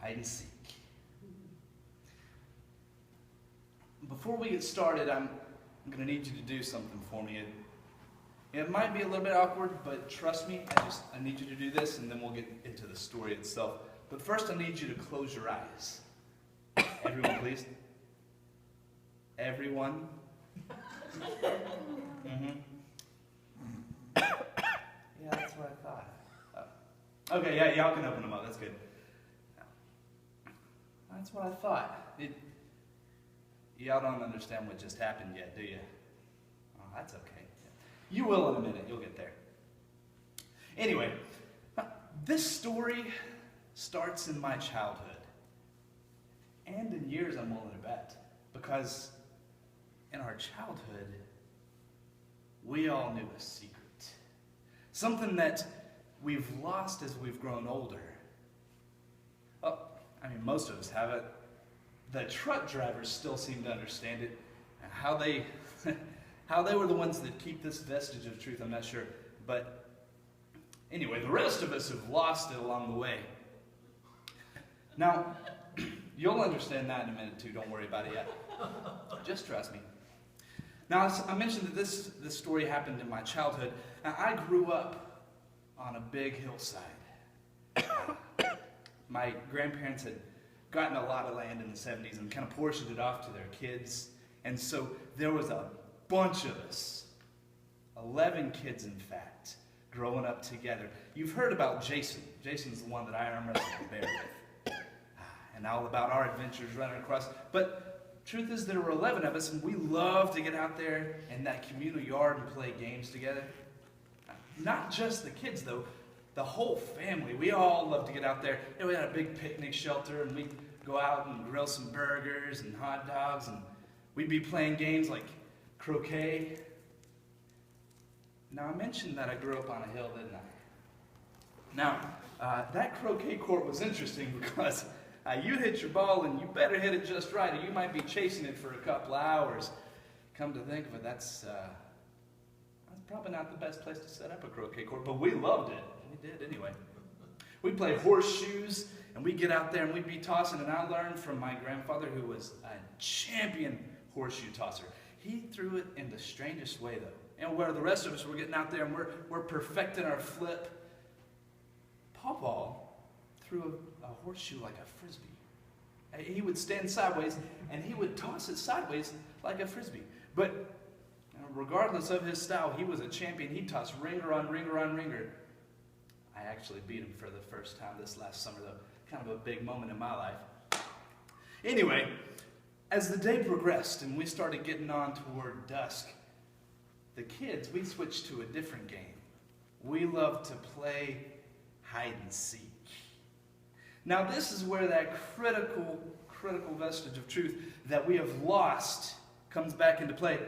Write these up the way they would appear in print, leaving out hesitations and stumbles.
hide and seek. Before we get started, I'm going to need you to do something for me. It might be a little bit awkward, but trust me, I need you to do this, and then we'll get into the story itself. But first, I need you to close your eyes. Everyone, please. Everyone. Yeah, that's what I thought. Okay, yeah, y'all can open them up. That's good. That's what I thought. Y'all don't understand what just happened yet, do you? Oh, that's okay. You will in a minute. You'll get there. Anyway, this story starts in my childhood. And in years, I'm willing to bet. Because in our childhood, we all knew a secret. Something that we've lost as we've grown older. Well, I mean, most of us have it. The truck drivers still seem to understand it. How they were the ones that keep this vestige of truth, I'm not sure. But anyway, the rest of us have lost it along the way. Now, you'll understand that in a minute too. Don't worry about it yet. Just trust me. Now, I mentioned that this story happened in my childhood. Now, I grew up on a big hillside. My grandparents had gotten a lot of land in the 70s and kind of portioned it off to their kids. And so there was a bunch of us, 11 kids in fact, growing up together. You've heard about Jason. Jason's the one that I arm wrestled the bear with. And all about our adventures running across. But truth is there were 11 of us, and we loved to get out there in that communal yard and play games together. Not just the kids, though. The whole family. We all loved to get out there. You know, we had a big picnic shelter, and we'd go out and grill some burgers and hot dogs, and we'd be playing games like croquet. Now, I mentioned that I grew up on a hill, didn't I? Now, that croquet court was interesting because you hit your ball, and you better hit it just right, or you might be chasing it for a couple of hours. Come to think of it, that's probably not the best place to set up a croquet court, but we loved it. We did anyway. We'd play horseshoes, and we'd get out there and we'd be tossing, and I learned from my grandfather, who was a champion horseshoe tosser. He threw it in the strangest way, though. And where the rest of us were getting out there and we're perfecting our flip, Pawpaw threw a horseshoe like a frisbee. He would stand sideways, and he would toss it sideways like a frisbee. But regardless of his style, he was a champion. He tossed ringer on ringer on ringer. I actually beat him for the first time this last summer, though. Kind of a big moment in my life. Anyway, as the day progressed and we started getting on toward dusk, the kids, we switched to a different game. We loved to play hide and seek. Now, this is where that critical vestige of truth that we have lost comes back into play.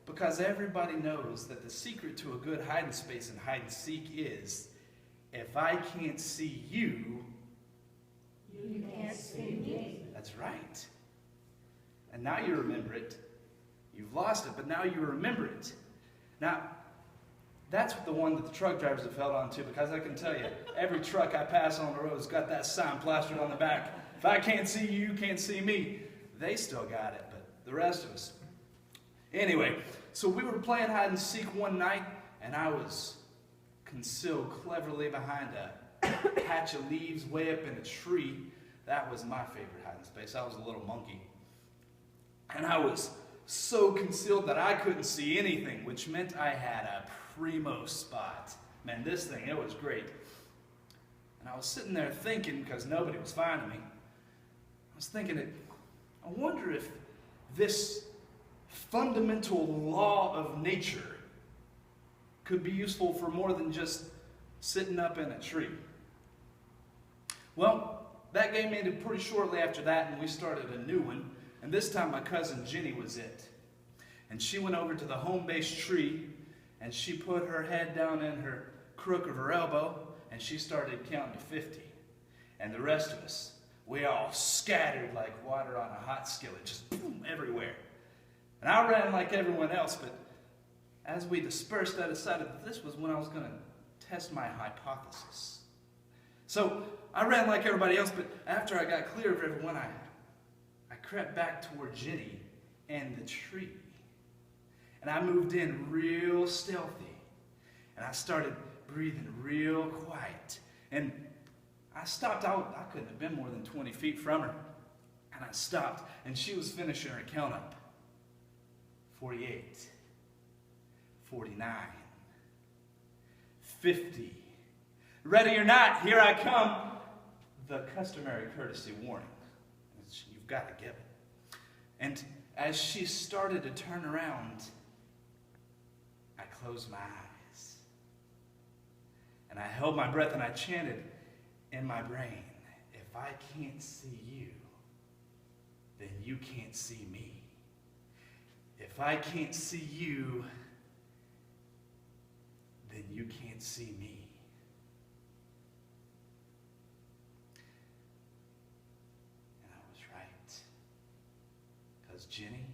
Because everybody knows that the secret to a good hiding space and hide and seek is, if I can't see you, you can't see me. That's right. And now you remember it. You've lost it, but now you remember it. Now, that's the one that the truck drivers have held on to, because I can tell you, every truck I pass on the road has got that sign plastered on the back. If I can't see you, you can't see me. They still got it, but the rest of us. Anyway, so we were playing hide and seek one night, and I was concealed cleverly behind a patch of leaves way up in a tree. That was my favorite hiding space. I was a little monkey. And I was so concealed that I couldn't see anything, which meant I had a primo spot. Man, this thing, it was great. And I was sitting there thinking, because nobody was finding me, I was thinking, I wonder if this fundamental law of nature could be useful for more than just sitting up in a tree. Well, that game ended pretty shortly after that, and we started a new one. And this time my cousin Jenny was it. And she went over to the home-based tree, and she put her head down in her crook of her elbow, and she started counting to 50. And the rest of us, we all scattered like water on a hot skillet, just boom, everywhere. And I ran like everyone else, but as we dispersed, I decided that this was when I was going to test my hypothesis. So I ran like everybody else, but after I got clear of everyone, I crept back toward Jenny and the tree. And I moved in real stealthy. And I started breathing real quiet. And I stopped. I couldn't have been more than 20 feet from her. And I stopped, and she was finishing her count up. 48, 49, 50. Ready or not, here I come. The customary courtesy warning. You've got to give it. And as she started to turn around, I closed my eyes. And I held my breath and I chanted in my brain, if I can't see you, then you can't see me. If I can't see you, then you can't see me. And I was right. Because Jenny